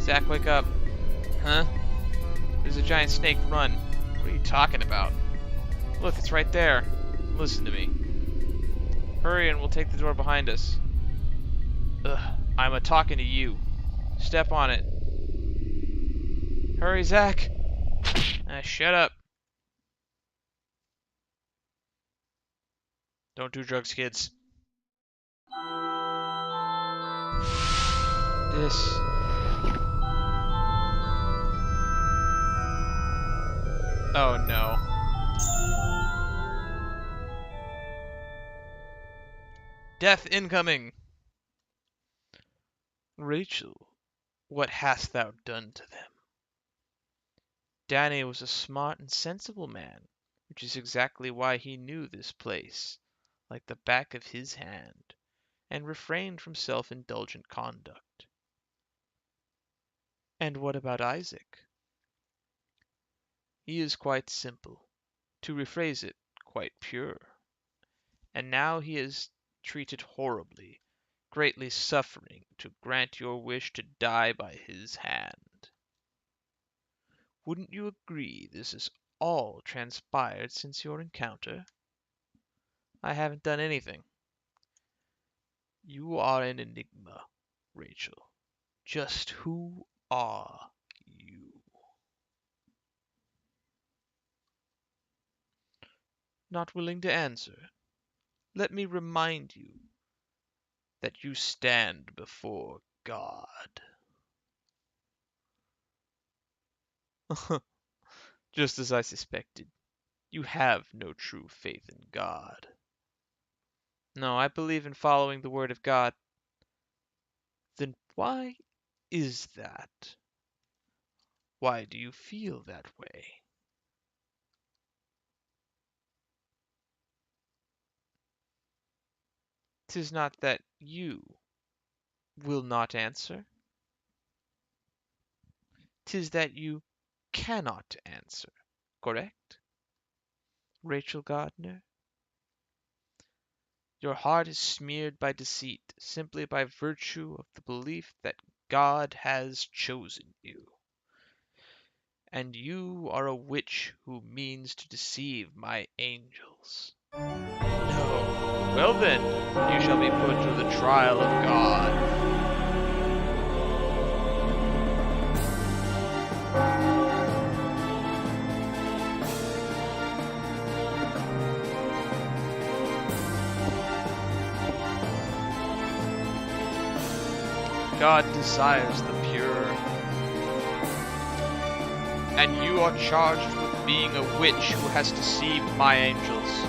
Zach, wake up. Huh? There's a giant snake. Run. What are you talking about? Look, it's right there. Listen to me. Hurry and we'll take the door behind us. Ugh, I'm a-talking to you. Step on it. Hurry, Zach. Shut up. Don't do drugs, kids. This... Oh no. Death incoming! Rachel, what hast thou done to them? Danny was a smart and sensible man, which is exactly why he knew this place like the back of his hand, and refrained from self-indulgent conduct. And what about Isaac? He is quite simple, to rephrase it, quite pure. And now he is treated horribly, greatly suffering to grant your wish to die by his hand. Wouldn't you agree this has all transpired since your encounter? I haven't done anything. You are an enigma, Rachel. Just who are you? Not willing to answer? Let me remind you that you stand before God. Just as I suspected, you have no true faith in God. No, I believe in following the word of God. Then why is that? Why do you feel that way? 'Tis not that you will not answer. 'Tis that you cannot answer, correct? Rachel Gardner? Your heart is smeared by deceit, simply by virtue of the belief that God has chosen you. And you are a witch who means to deceive my angels. No. Well then, you shall be put to the trial of God. God desires the pure. And you are charged with being a witch who has deceived my angels.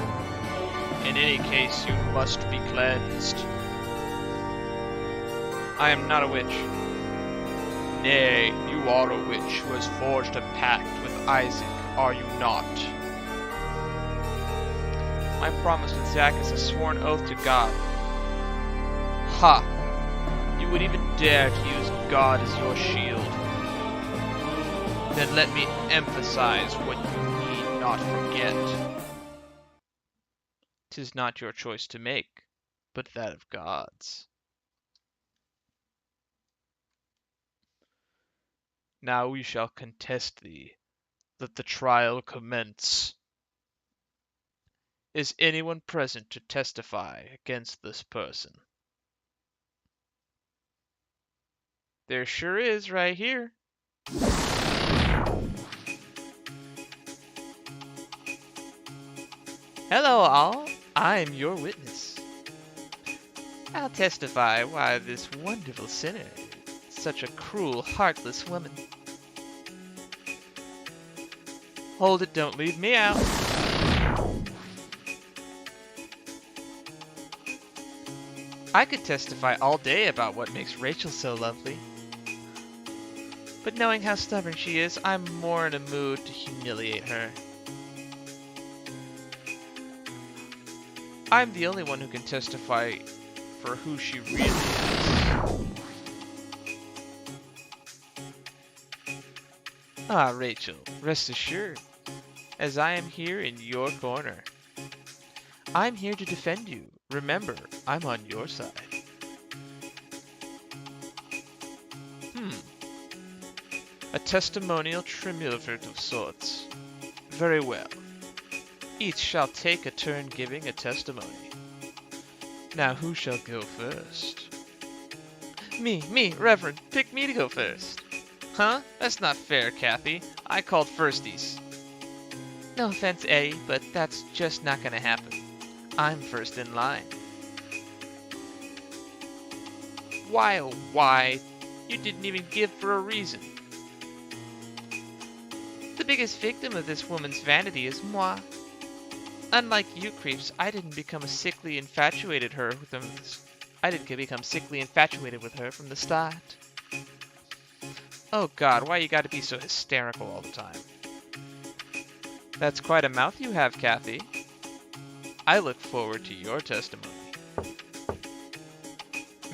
In any case, you must be cleansed. I am not a witch. Nay, you are a witch who has forged a pact with Isaac, are you not? My promise with Zach is a sworn oath to God. Ha! You would even dare to use God as your shield. Then let me emphasize what you need not forget. 'Tis not your choice to make, but that of God's. Now we shall contest thee. Let the trial commence. Is anyone present to testify against this person? There sure is right here. Hello all, I am your witness. I'll testify why this wonderful sinner is such a cruel, heartless woman. Hold it, don't leave me out. I could testify all day about what makes Rachel so lovely. But knowing how stubborn she is, I'm more in a mood to humiliate her. I'm the only one who can testify for who she really is. Ah, Rachel, rest assured, as I am here in your corner. I'm here to defend you. Remember, I'm on your side. A testimonial triumvirate of sorts. Very well. Each shall take a turn giving a testimony. Now who shall go first? Me, Reverend. Pick me to go first. Huh? That's not fair, Kathy. I called firsties. No offense, Eddie, but that's just not gonna happen. I'm first in line. Why, oh why? You didn't even give for a reason. The biggest victim of this woman's vanity is moi. Unlike you creeps, I didn't become sickly infatuated with her from the start. Oh God, why you gotta be so hysterical all the time? That's quite a mouth you have, Kathy. I look forward to your testimony.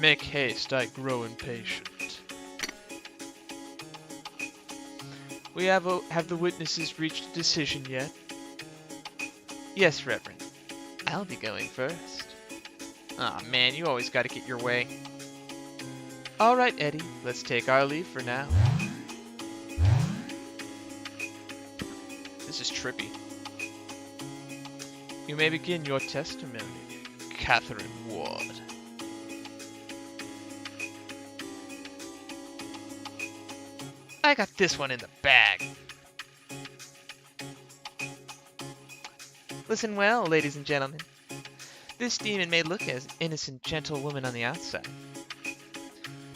Make haste, I grow impatient. Have the witnesses reached a decision yet? Yes, Reverend. I'll be going first. Aw, man, you always gotta get your way. Alright, Eddie, let's take our leave for now. This is trippy. You may begin your testimony, Catherine Ward. I got this one in the bag. Listen well, ladies and gentlemen. This demon may look as innocent, gentle woman on the outside,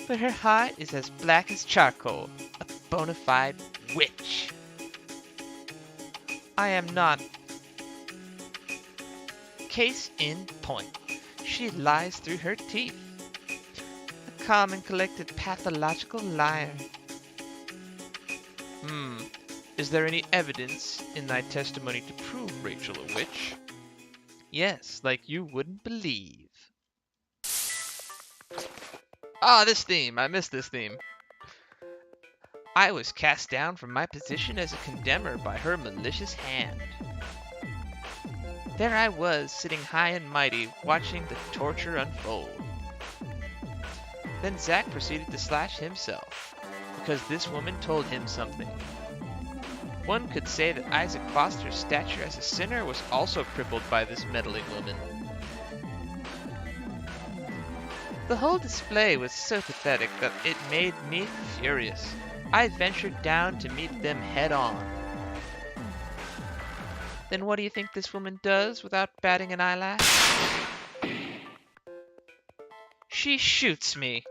but her heart is as black as charcoal, a bona fide witch. I am not. Case in point, she lies through her teeth. A calm and collected pathological liar. Is there any evidence in thy testimony to prove Rachel a witch? Yes, like you wouldn't believe. Ah, this theme. I missed this theme. I was cast down from my position as a condemner by her malicious hand. There I was, sitting high and mighty, watching the torture unfold. Then Zack proceeded to slash himself, because this woman told him something. One could say that Isaac Foster's stature as a sinner was also crippled by this meddling woman. The whole display was so pathetic that it made me furious. I ventured down to meet them head on. Then what do you think this woman does without batting an eyelash? She shoots me.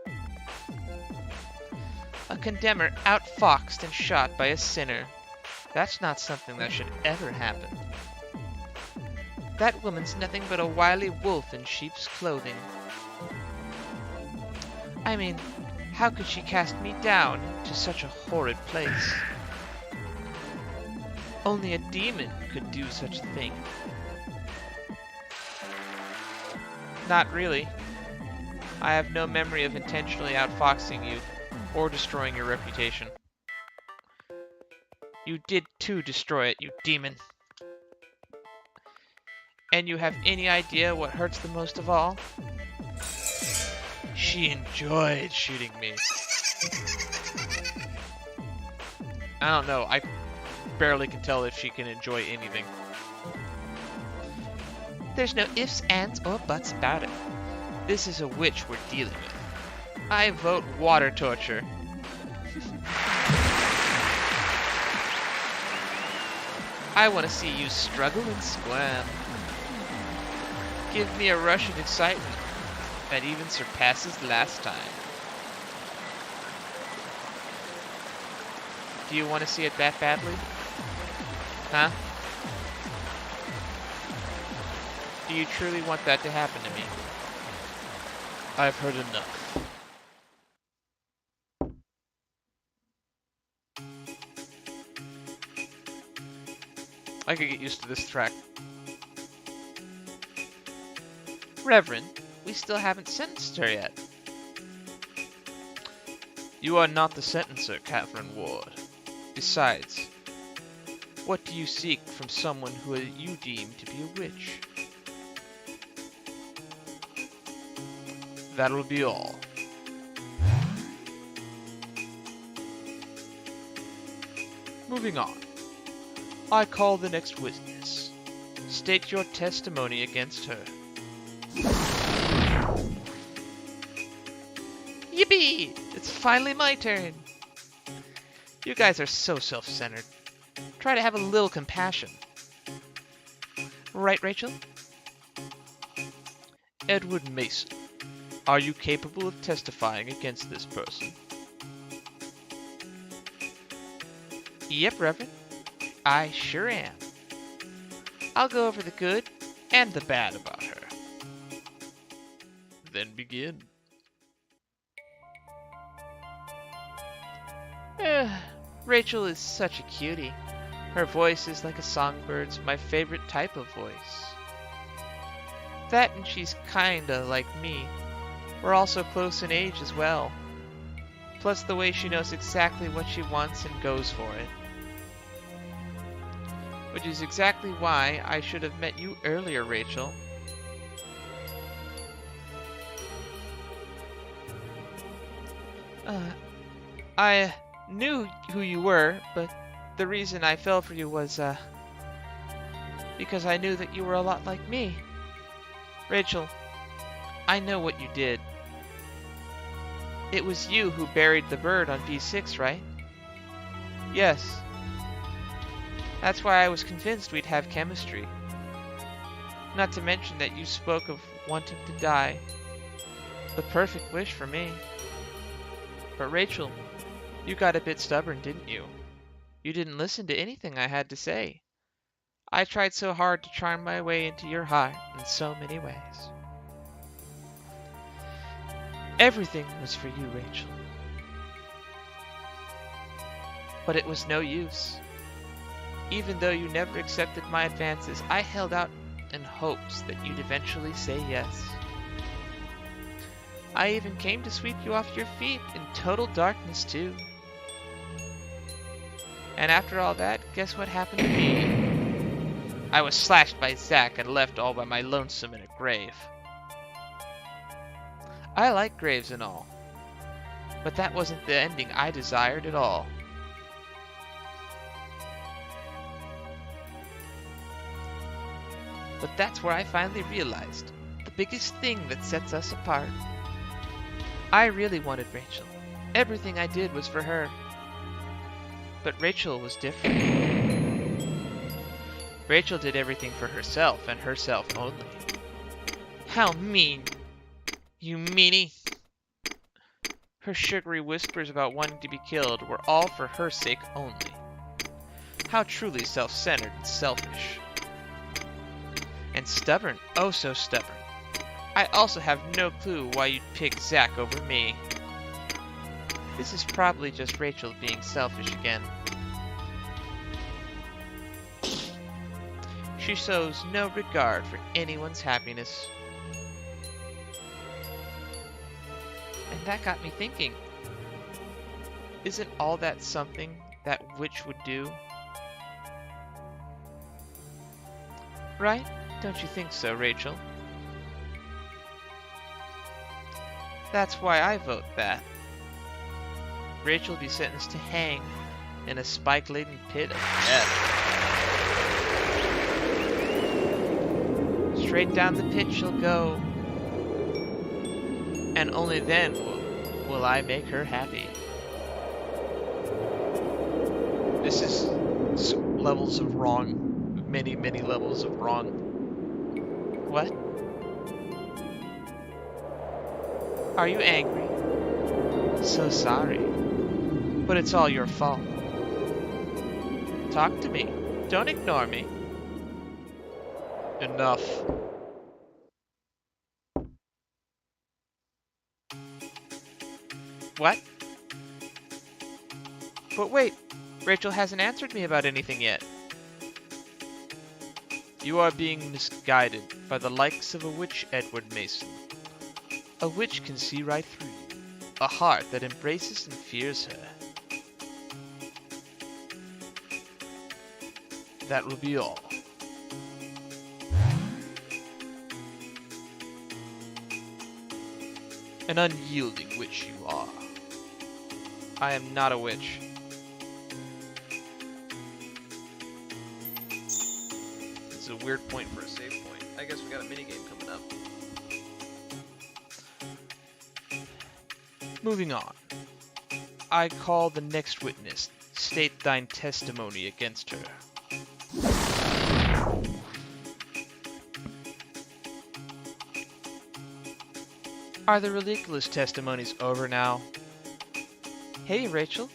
A condemner outfoxed and shot by a sinner. That's not something that should ever happen. That woman's nothing but a wily wolf in sheep's clothing. I mean, how could she cast me down to such a horrid place? Only a demon could do such a thing. Not really. I have no memory of intentionally outfoxing you or destroying your reputation. You did too destroy it, you demon. And you have any idea what hurts the most of all? She enjoyed shooting me. I don't know, I barely can tell if she can enjoy anything. There's no ifs, ands, or buts about it. This is a witch we're dealing with. I vote water torture. I want to see you struggle and squirm. Give me a rush of excitement that even surpasses last time. Do you want to see it that badly? Huh? Do you truly want that to happen to me? I've heard enough. I could get used to this track. Reverend, we still haven't sentenced her yet. You are not the sentencer, Catherine Ward. Besides, what do you seek from someone who you deem to be a witch? That'll be all. Moving on. I call the next witness. State your testimony against her. Yippee! It's finally my turn. You guys are so self-centered. Try to have a little compassion. Right, Rachel? Edward Mason, are you capable of testifying against this person? Yep, Reverend. I sure am. I'll go over the good and the bad about her. Then begin. Rachel is such a cutie. Her voice is like a songbird's, my favorite type of voice. That and she's kinda like me. We're also close in age as well. Plus the way she knows exactly what she wants and goes for it. Which is exactly why I should have met you earlier, Rachel. I knew who you were, but the reason I fell for you was, because I knew that you were a lot like me. Rachel, I know what you did. It was you who buried the bird on V6, right? Yes. That's why I was convinced we'd have chemistry. Not to mention that you spoke of wanting to die. The perfect wish for me. But Rachel, you got a bit stubborn, didn't you? You didn't listen to anything I had to say. I tried so hard to charm my way into your heart in so many ways. Everything was for you, Rachel. But it was no use. Even though you never accepted my advances, I held out in hopes that you'd eventually say yes. I even came to sweep you off your feet in total darkness, too. And after all that, guess what happened to me? I was slashed by Zack and left all by my lonesome in a grave. I like graves and all, but that wasn't the ending I desired at all. But that's where I finally realized the biggest thing that sets us apart. I really wanted Rachel. Everything I did was for her. But Rachel was different. Rachel did everything for herself and herself only. How mean! You meanie! Her sugary whispers about wanting to be killed were all for her sake only. How truly self-centered and selfish. And stubborn, oh so stubborn. I also have no clue why you'd pick Zack over me. This is probably just Rachel being selfish again. She shows no regard for anyone's happiness. And that got me thinking. Isn't all that something that witch would do? Right? Don't you think so, Rachel? That's why I vote that. Rachel be sentenced to hang in a spike-laden pit of death. Straight down the pit she'll go, and only then will I make her happy. This is levels of wrong. Many, many levels of wrong. What? Are you angry? So sorry. But it's all your fault. Talk to me. Don't ignore me. Enough. What? But wait, Rachel hasn't answered me about anything yet. You are being misguided by the likes of a witch, Edward Mason. A witch can see right through you, a heart that embraces and fears her. That will be all. An unyielding witch you are. I am not a witch. is a weird point for a save point. I guess we got a minigame coming up. Moving on. I call the next witness. State thine testimony against her. Are the ridiculous testimonies over now? Hey, Rachel.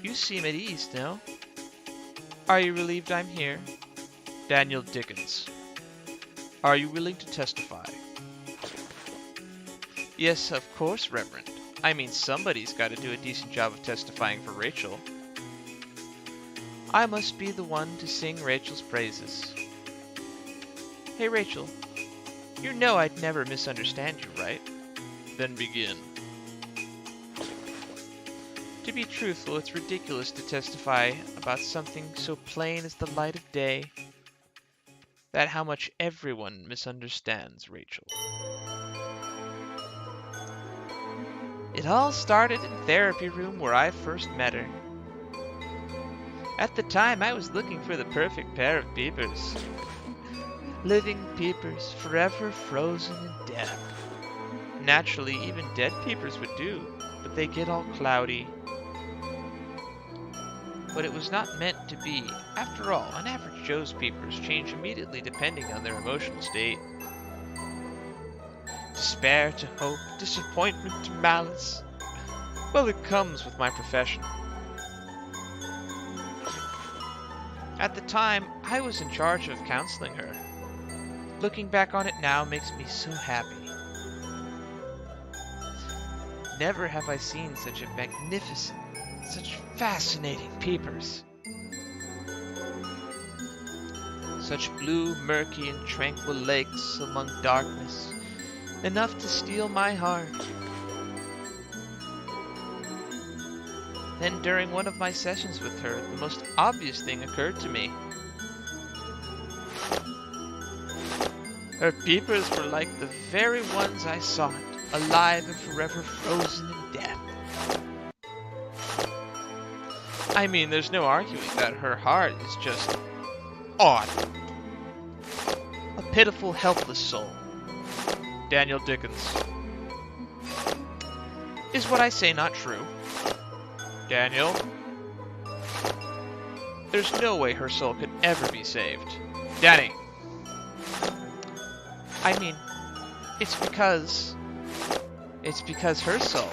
You seem at ease, no? Are you relieved I'm here? Daniel Dickens. Are you willing to testify? Yes, of course, Reverend. I mean, somebody's got to do a decent job of testifying for Rachel. I must be the one to sing Rachel's praises. Hey, Rachel. You know I'd never misunderstand you, right? Then begin. To be truthful, it's ridiculous to testify about something so plain as the light of day. That how much everyone misunderstands Rachel. It all started in therapy room where I first met her. At the time, I was looking for the perfect pair of peepers. Living peepers, forever frozen in death. Naturally, even dead peepers would do, but they get all cloudy. But it was not meant to be. After all, an average Joe's peepers change immediately depending on their emotional state. Despair to hope, disappointment to malice. Well, it comes with my profession. At the time, I was in charge of counseling her. Looking back on it now makes me so happy. Never have I seen such a magnificent, such fascinating peepers. Such blue, murky, and tranquil lakes among darkness, enough to steal my heart. Then during one of my sessions with her, the most obvious thing occurred to me. Her peepers were like the very ones I sought, alive and forever frozen in death. I mean, there's no arguing that her heart is just odd. A pitiful, helpless soul. Daniel Dickens. Is what I say not true? Daniel? There's no way her soul could ever be saved. Danny! I mean, it's because her soul.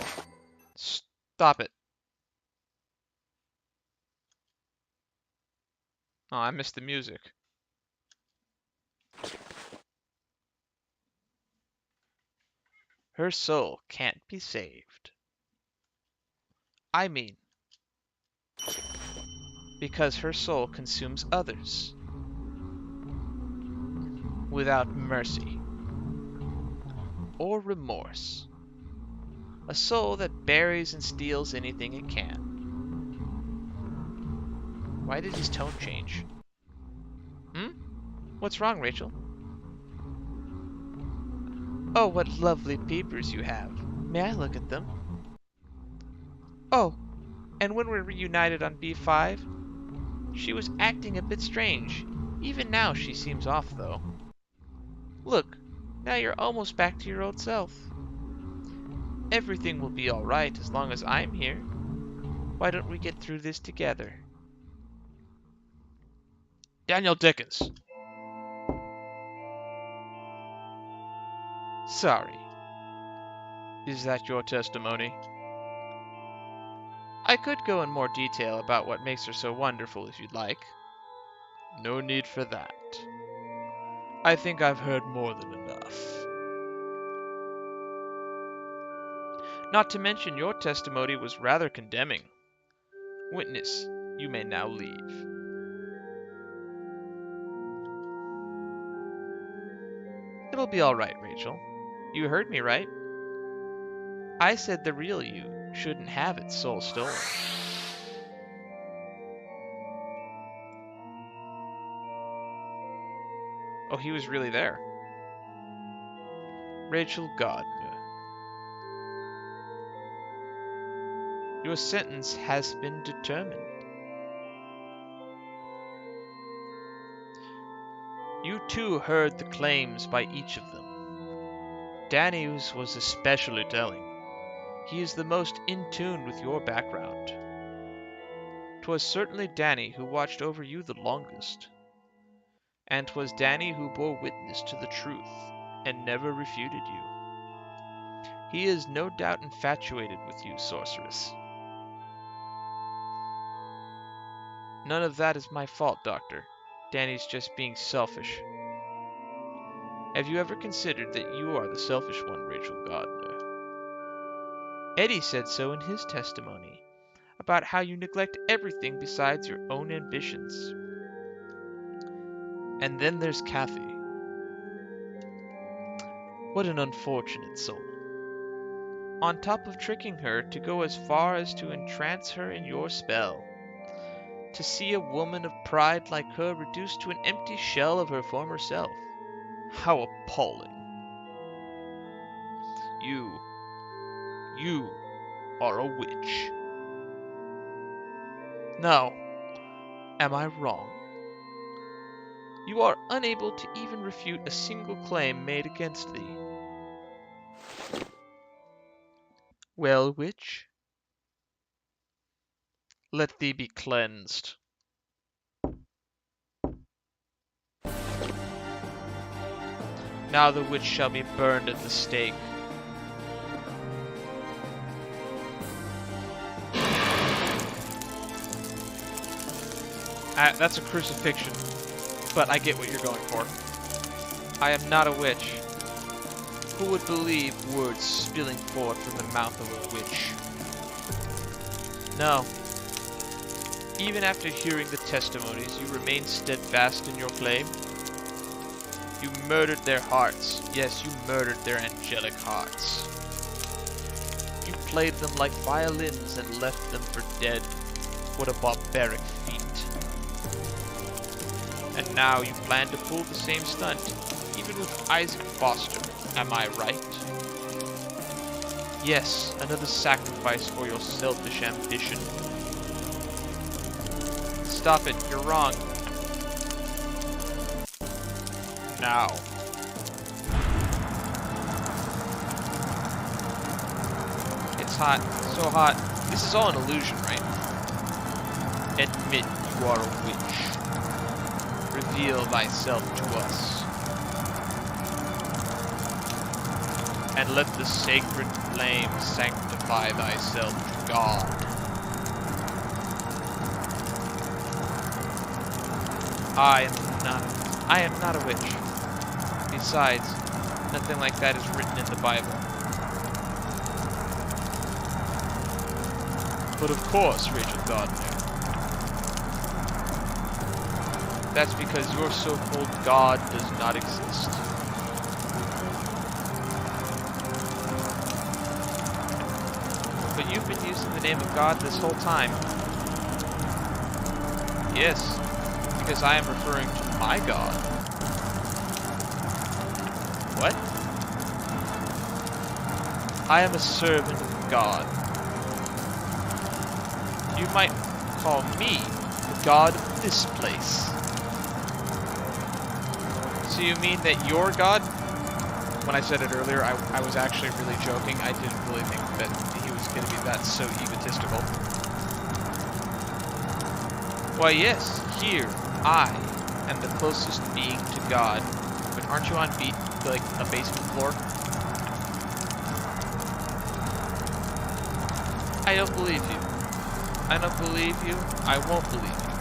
Stop it. Oh, I missed the music. Her soul can't be saved. I mean, because her soul consumes others without mercy or remorse. A soul that buries and steals anything it can. Why did his tone change? What's wrong, Rachel? Oh, what lovely peepers you have. May I look at them? Oh, and when we're reunited on B5, she was acting a bit strange. Even now she seems off, though. Look, now you're almost back to your old self. Everything will be alright as long as I'm here. Why don't we get through this together? Daniel Dickens. Sorry. Is that your testimony? I could go in more detail about what makes her so wonderful if you'd like. No need for that. I think I've heard more than enough. Not to mention your testimony was rather condemning. Witness, you may now leave. It'll be all right, Rachel. You heard me right. I said the real you shouldn't have its soul stolen. Oh, he was really there. Rachel Gardner. Your sentence has been determined. You too heard the claims by each of them. Danny's was especially telling. He is the most in tune with your background. 'Twas certainly Danny who watched over you the longest. And 'twas Danny who bore witness to the truth, and never refuted you. He is no doubt infatuated with you, sorceress. None of that is my fault, Doctor. Danny's just being selfish. Have you ever considered that you are the selfish one, Rachel Gardner? Eddie said so in his testimony, about how you neglect everything besides your own ambitions. And then there's Kathy. What an unfortunate soul. On top of tricking her to go as far as to entrance her in your spell. To see a woman of pride like her reduced to an empty shell of her former self. How appalling. You are a witch. Now, am I wrong? You are unable to even refute a single claim made against thee. Well, witch, let thee be cleansed. Now the witch shall be burned at the stake. That's a crucifixion, but I get what you're going for. I am not a witch. Who would believe words spilling forth from the mouth of a witch? No. Even after hearing the testimonies, you remain steadfast in your claim? You murdered their hearts. Yes, you murdered their angelic hearts. You played them like violins and left them for dead. What a barbaric feat. And now you plan to pull the same stunt, even with Isaac Foster. Am I right? Yes, another sacrifice for your selfish ambition. Stop it, you're wrong. Now. It's hot, so hot. This is all an illusion, right? Admit you are a witch. Reveal thyself to us. And let the sacred flame sanctify thyself to God. I am not a witch. Besides, nothing like that is written in the Bible. But of course, Rachel Gardner. That's because your so-called God does not exist. But you've been using the name of God this whole time. Yes, because I am referring to my God. What? I am a servant of God. You might call me the God of this place. So you mean that your God? When I said it earlier, I was actually really joking. I didn't really think that he was going to be that so egotistical. Why yes, here, I am the closest being to God. But aren't you on like a basement floor? I don't believe you. I don't believe you. I won't believe you.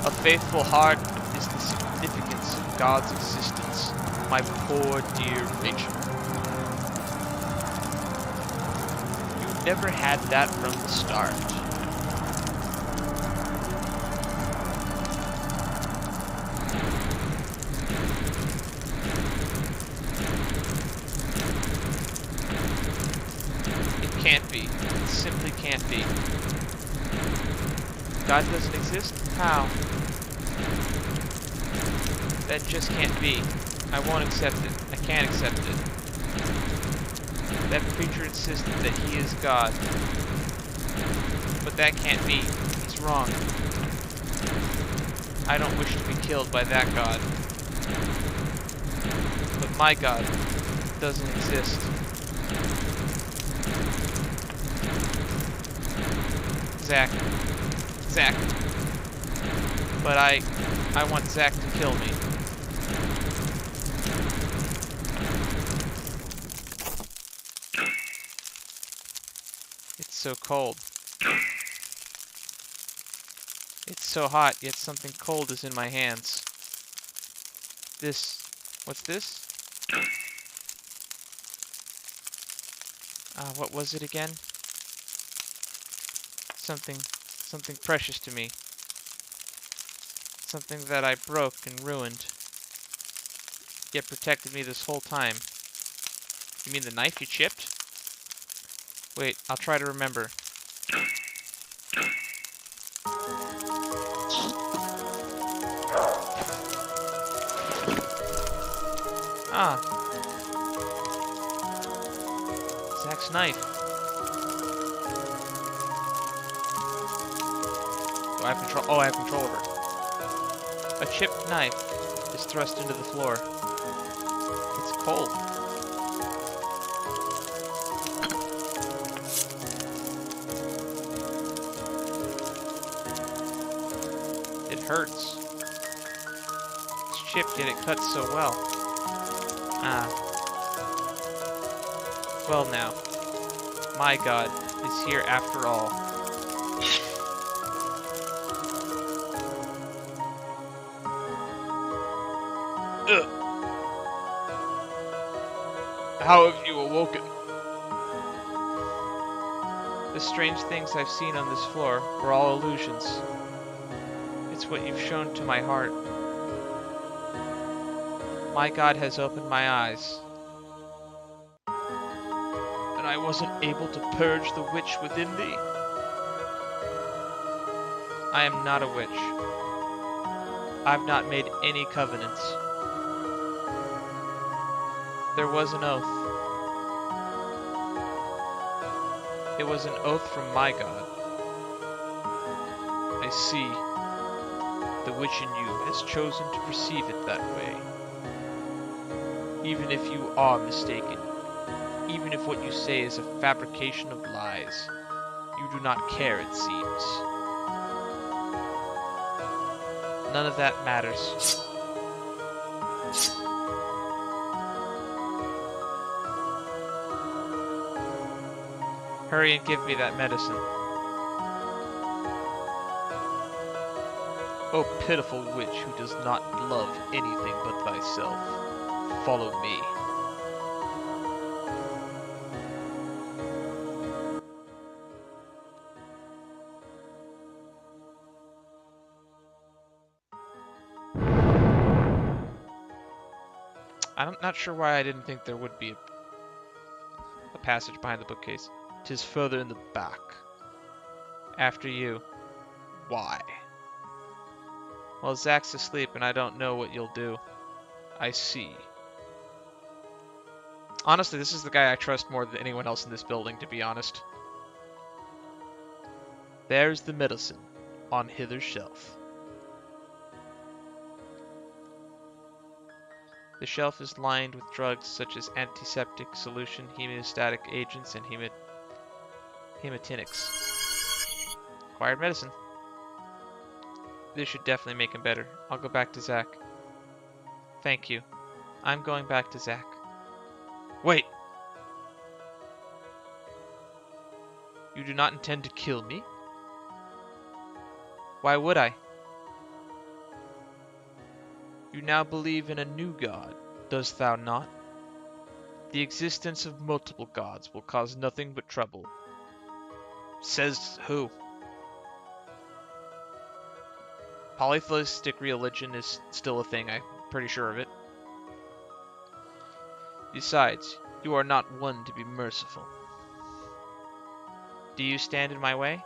A faithful heart is the significance of God's existence, my poor dear Rachel. You never had that from the start. It can't be. It simply can't be. God doesn't exist? How? That just can't be. I won't accept it. I can't accept it. That preacher insisted that he is God. But that can't be. He's wrong. I don't wish to be killed by that god. But my god doesn't exist. Zack. Zack. But I want Zack to kill me. It's so cold. It's so hot, yet something cold is in my hands. What's this? What was it again? Something precious to me. Something that I broke and ruined, yet protected me this whole time. You mean the knife you chipped? Wait, I'll try to remember. Ah. Zack's knife. Do I have control? Oh, I have control over it. A chipped knife is thrust into the floor. It's cold. It hurts. It's chipped, yet it cuts so well. Ah. Well now, my god is here after all. Ugh. How have you awoken? The strange things I've seen on this floor were all illusions. It's what you've shown to my heart. My god has opened my eyes. And I wasn't able to purge the witch within thee. I am not a witch. I've not made any covenants. There was an oath. It was an oath from my god. I see. The witch in you has chosen to perceive it that way. Even if you are mistaken, even if what you say is a fabrication of lies, you do not care, it seems. None of that matters. Hurry and give me that medicine. O pitiful witch who does not love anything but thyself, follow me. I'm not sure why I didn't think there would be a passage behind the bookcase. 'Tis further in the back. After you. Why? Well, Zack's asleep and I don't know what you'll do. I see. Honestly, this is the guy I trust more than anyone else in this building, to be honest. There's the medicine on hither shelf. The shelf is lined with drugs such as antiseptic solution, hemostatic agents, and hematinics. Acquired medicine. This should definitely make him better. I'll go back to Zack. Thank you. I'm going back to Zack. Wait! You do not intend to kill me? Why would I? You now believe in a new god, dost thou not? The existence of multiple gods will cause nothing but trouble. Says who? Polytheistic religion is still a thing, I'm pretty sure of it. Besides, you are not one to be merciful. Do you stand in my way?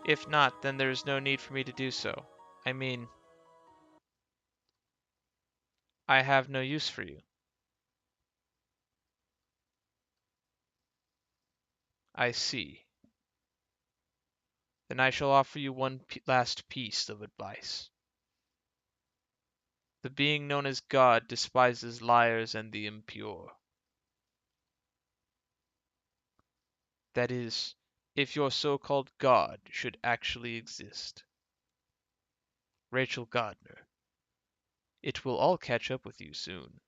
If not, then there is no need for me to do so. I mean, I have no use for you. I see. Then I shall offer you one last piece of advice. The being known as God despises liars and the impure. That is, if your so-called God should actually exist. Rachel Gardner, it will all catch up with you soon.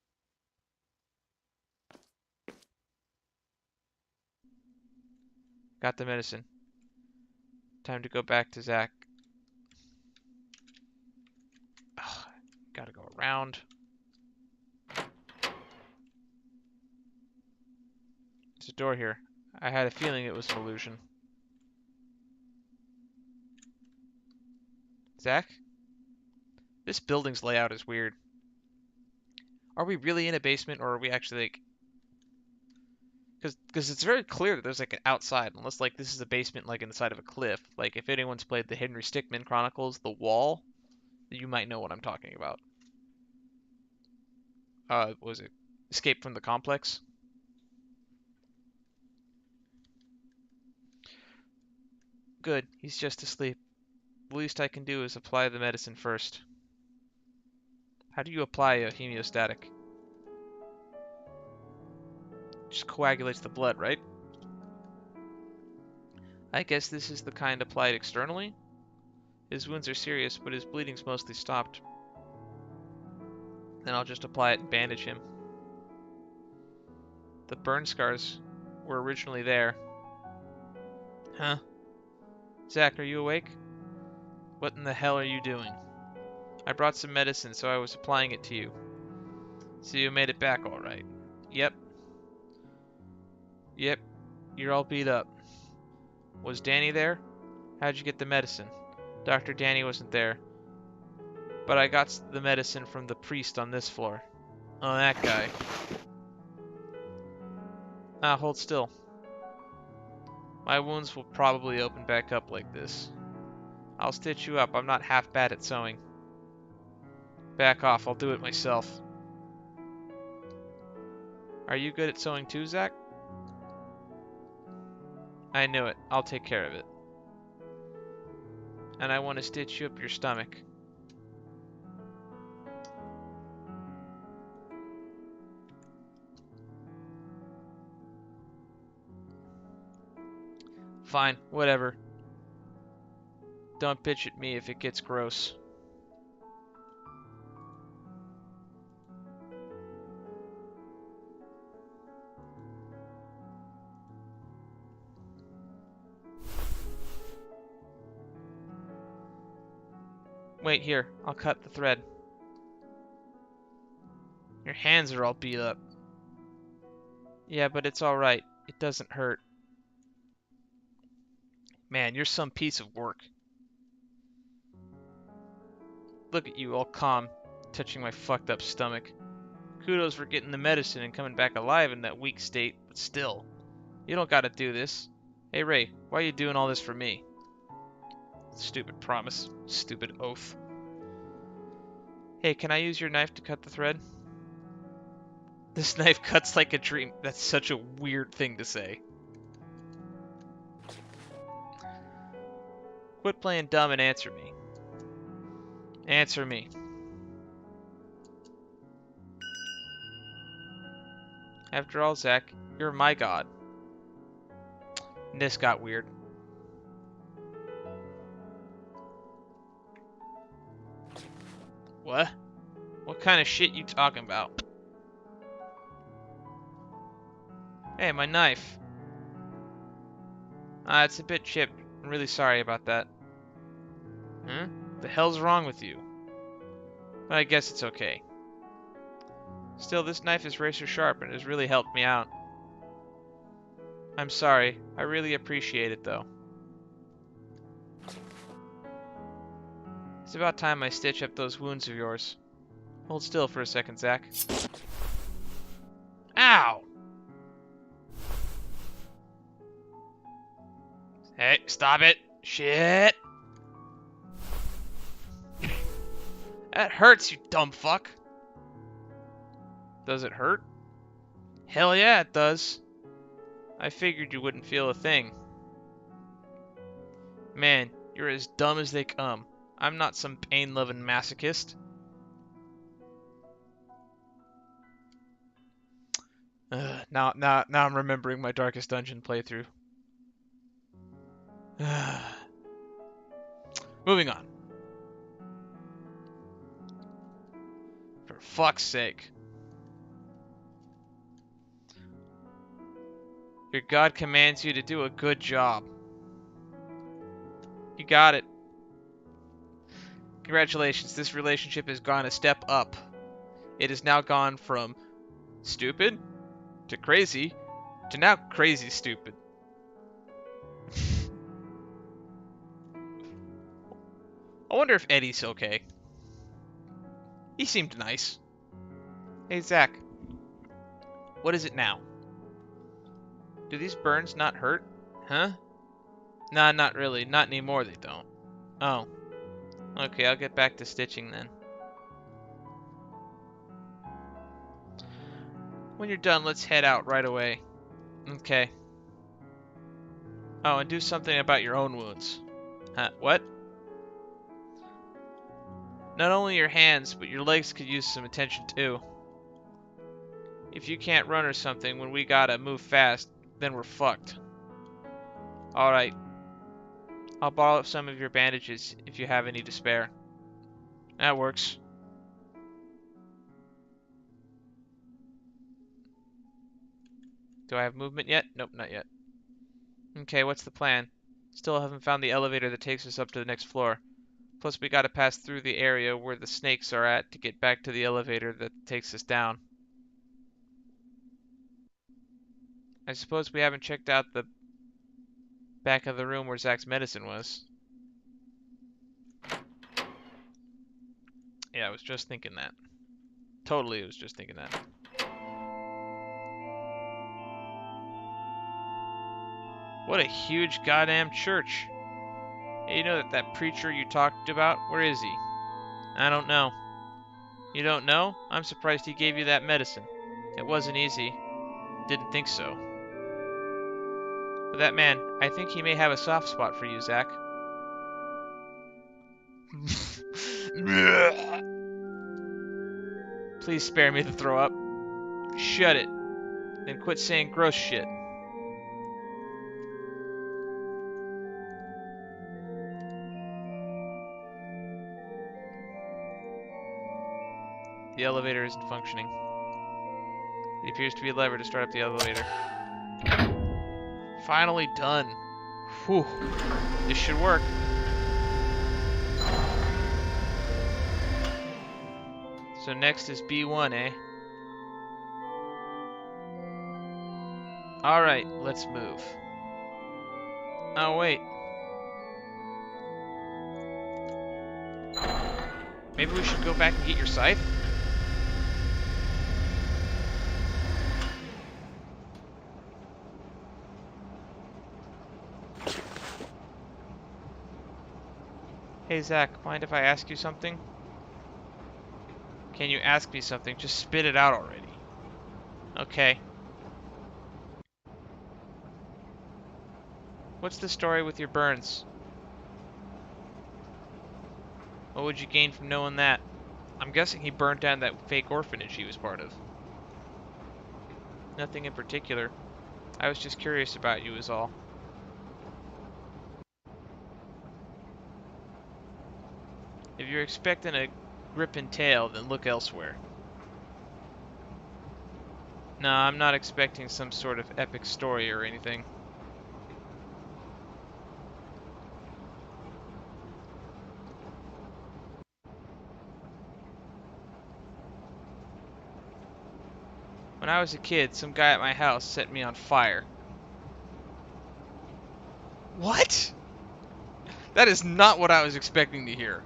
Got the medicine. Time to go back to Zach. Ugh, gotta go around. There's a door here. I had a feeling it was an illusion. Zach? This building's layout is weird. Are we really in a basement, or are we actually, like... Because it's very clear that there's, like, an outside, unless, like, this is a basement, like, in the side of a cliff. Like, if anyone's played the Henry Stickmin Chronicles, The Wall, you might know what I'm talking about. What was it? Escape from the Complex? Good, he's just asleep. The least I can do is apply the medicine first. How do you apply a hemostatic? Just coagulates the blood, right? I guess this is the kind applied externally? His wounds are serious, but his bleeding's mostly stopped. Then I'll just apply it and bandage him. The burn scars were originally there. Huh? Zach, are you awake? What in the hell are you doing? I brought some medicine, so I was applying it to you. So you made it back all right. Yep. Yep. You're all beat up. Was Danny there? How'd you get the medicine? Dr. Danny wasn't there. But I got the medicine from the priest on this floor. Oh, that guy. Ah, hold still. My wounds will probably open back up like this. I'll stitch you up. I'm not half bad at sewing. Back off. I'll do it myself. Are you good at sewing too, Zach? I knew it. I'll take care of it. And I want to stitch you up your stomach. Fine, whatever. Don't bitch at me if it gets gross. Wait, here. I'll cut the thread. Your hands are all beat up. Yeah, but it's alright. It doesn't hurt. Man, you're some piece of work. Look at you, all calm, touching my fucked up stomach. Kudos for getting the medicine and coming back alive in that weak state, but still. You don't gotta do this. Hey Ray, why are you doing all this for me? Stupid promise. Stupid oath. Hey, can I use your knife to cut the thread? This knife cuts like a dream. That's such a weird thing to say. Quit playing dumb and answer me. Answer me. After all, Zach, you're my god. And this got weird. What? What kind of shit you talking about? Hey, my knife. It's a bit chipped. I'm really sorry about that. Huh? The hell's wrong with you? But I guess it's okay. Still, this knife is razor sharp and has really helped me out. I'm sorry. I really appreciate it, though. It's about time I stitch up those wounds of yours. Hold still for a second, Zach. Ow! Hey, stop it! Shit! That hurts, you dumb fuck! Does it hurt? Hell yeah, it does. I figured you wouldn't feel a thing. Man, you're as dumb as they come. I'm not some pain-loving masochist. Now I'm remembering my Darkest Dungeon playthrough. Moving on. For fuck's sake. Your god commands you to do a good job. You got it. Congratulations, this relationship has gone a step up. It has now gone from stupid to crazy to now crazy stupid. I wonder if Eddie's okay. He seemed nice. Hey, Zach. What is it now? Do these burns not hurt? Huh? Nah, not really. Not anymore, they don't. Oh. Okay, I'll get back to stitching then. When you're done, let's head out right away. Okay. Oh, and do something about your own wounds. Huh? What? Not only your hands, but your legs could use some attention too. If you can't run or something when we gotta move fast, then we're fucked. Alright. I'll borrow some of your bandages if you have any to spare. That works. Do I have movement yet? Nope, not yet. Okay, what's the plan? Still haven't found the elevator that takes us up to the next floor. Plus we gotta pass through the area where the snakes are at to get back to the elevator that takes us down. I suppose we haven't checked out the back of the room where Zach's medicine was. Yeah, I was just thinking that. Totally was just thinking that. What a huge goddamn church. Hey, you know that preacher you talked about? Where is he? I don't know. You don't know? I'm surprised he gave you that medicine. It wasn't easy. Didn't think so. But that man, I think he may have a soft spot for you, Zach. Please spare me the throw up. Shut it. Then quit saying gross shit. The elevator isn't functioning. It appears to be a lever to start up the elevator. Finally done. Whew. This should work. So next is B1, eh? Alright, let's move. Oh, wait. Maybe we should go back and get your scythe? Hey, Zach, mind if I ask you something? Can you ask me something? Just spit it out already. Okay. What's the story with your burns? What would you gain from knowing that? I'm guessing he burned down that fake orphanage he was part of. Nothing in particular. I was just curious about you is all. If you're expecting a gripping tale, then look elsewhere. No, I'm not expecting some sort of epic story or anything. When I was a kid, some guy at my house set me on fire. What? That is not what I was expecting to hear.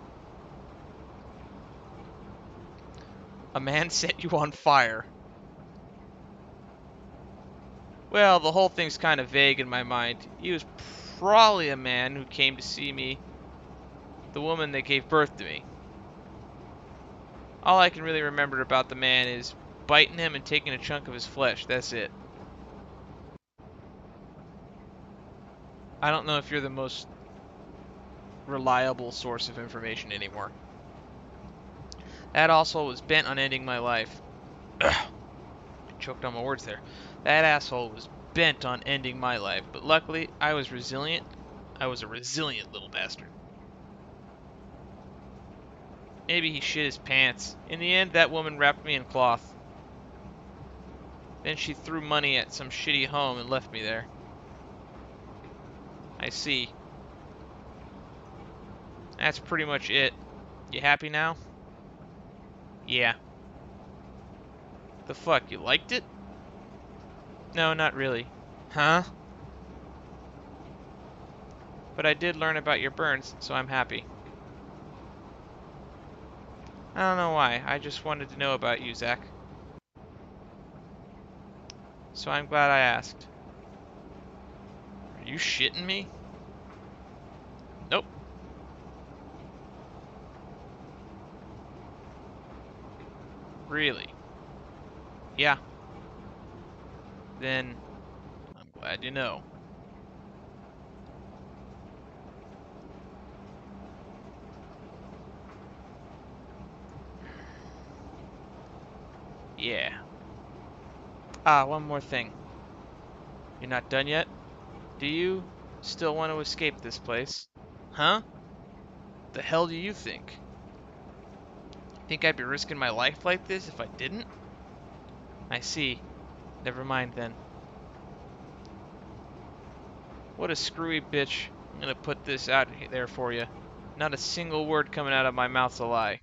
A man set you on fire. Well, the whole thing's kind of vague in my mind. He was probably a man who came to see me, the woman that gave birth to me. All I can really remember about the man is biting him and taking a chunk of his flesh. That's it. I don't know if you're the most reliable source of information anymore. That asshole was bent on ending my life. Choked on my words there. That asshole was bent on ending my life, but luckily I was resilient. I was a resilient little bastard. Maybe he shit his pants. In the end, that woman wrapped me in cloth. Then she threw money at some shitty home and left me there. I see. That's pretty much it. You happy now? Yeah. The fuck, you liked it? No, not really. Huh? But I did learn about your burns, so I'm happy. I don't know why. I just wanted to know about you, Zach. So I'm glad I asked. Are you shitting me? Nope. Really? Yeah. Then I'm glad you know. Yeah. Ah, one more thing. You're not done yet? Do you still want to escape this place? Huh? The hell do you think? Think I'd be risking my life like this if I didn't? I see. Never mind then. What a screwy bitch. I'm gonna put this out there for you. Not a single word coming out of my mouth's a lie.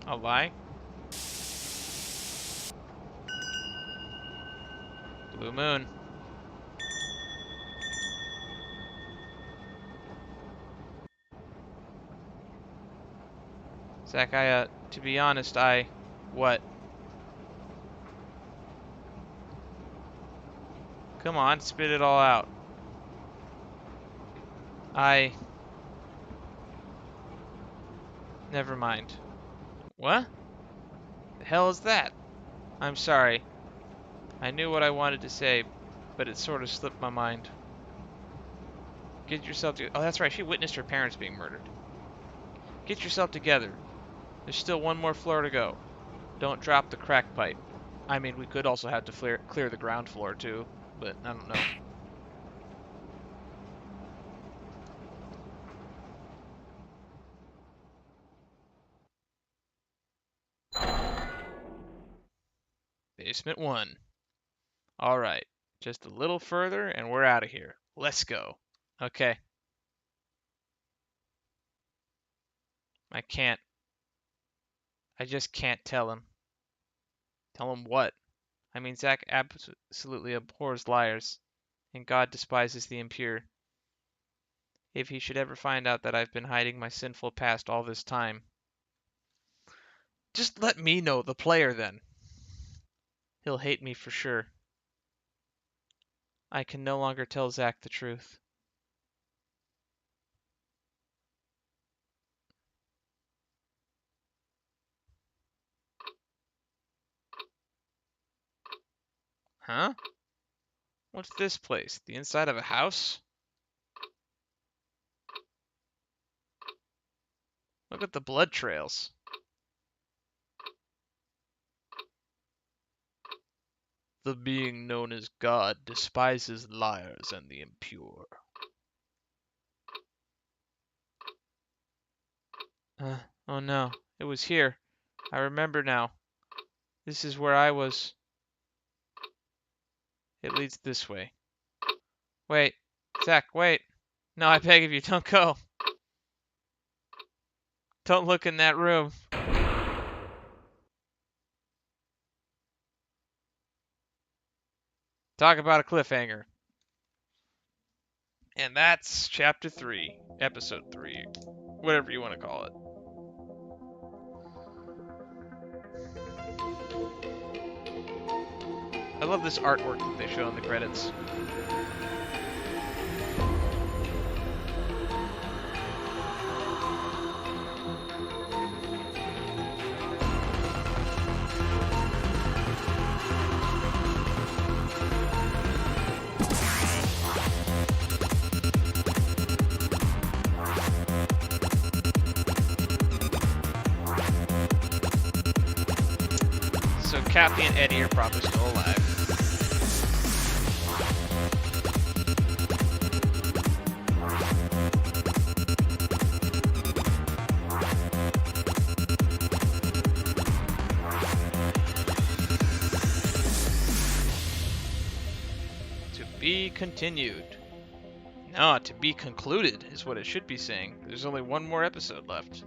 A lie? Blue moon. Zach, to be honest, what? Come on, spit it all out. I, never mind. What? The hell is that? I'm sorry. I knew what I wanted to say, but it sort of slipped my mind. Get yourself to, oh, that's right, she witnessed her parents being murdered. Get yourself together. There's still one more floor to go. Don't drop the crack pipe. I mean, we could also have to clear the ground floor too, but I don't know. Basement 1. Alright, just a little further and we're out of here. Let's go. Okay. I can't. I just can't tell him. Tell him what? I mean, Zack absolutely abhors liars, and God despises the impure. If he should ever find out that I've been hiding my sinful past all this time. Just let me know, the player, then. He'll hate me for sure. I can no longer tell Zack the truth. Huh? What's this place? The inside of a house? Look at the blood trails. The being known as God despises liars and the impure. Oh no, it was here. I remember now. This is where I was. It leads this way. Wait, Zach, wait. No, I beg of you, don't go. Don't look in that room. Talk about a cliffhanger. And that's chapter 3, episode 3, whatever you want to call it. I love this artwork that they show in the credits. Cappy and Eddie are probably still alive. To be continued. No, to be concluded is what it should be saying. There's only one more episode left.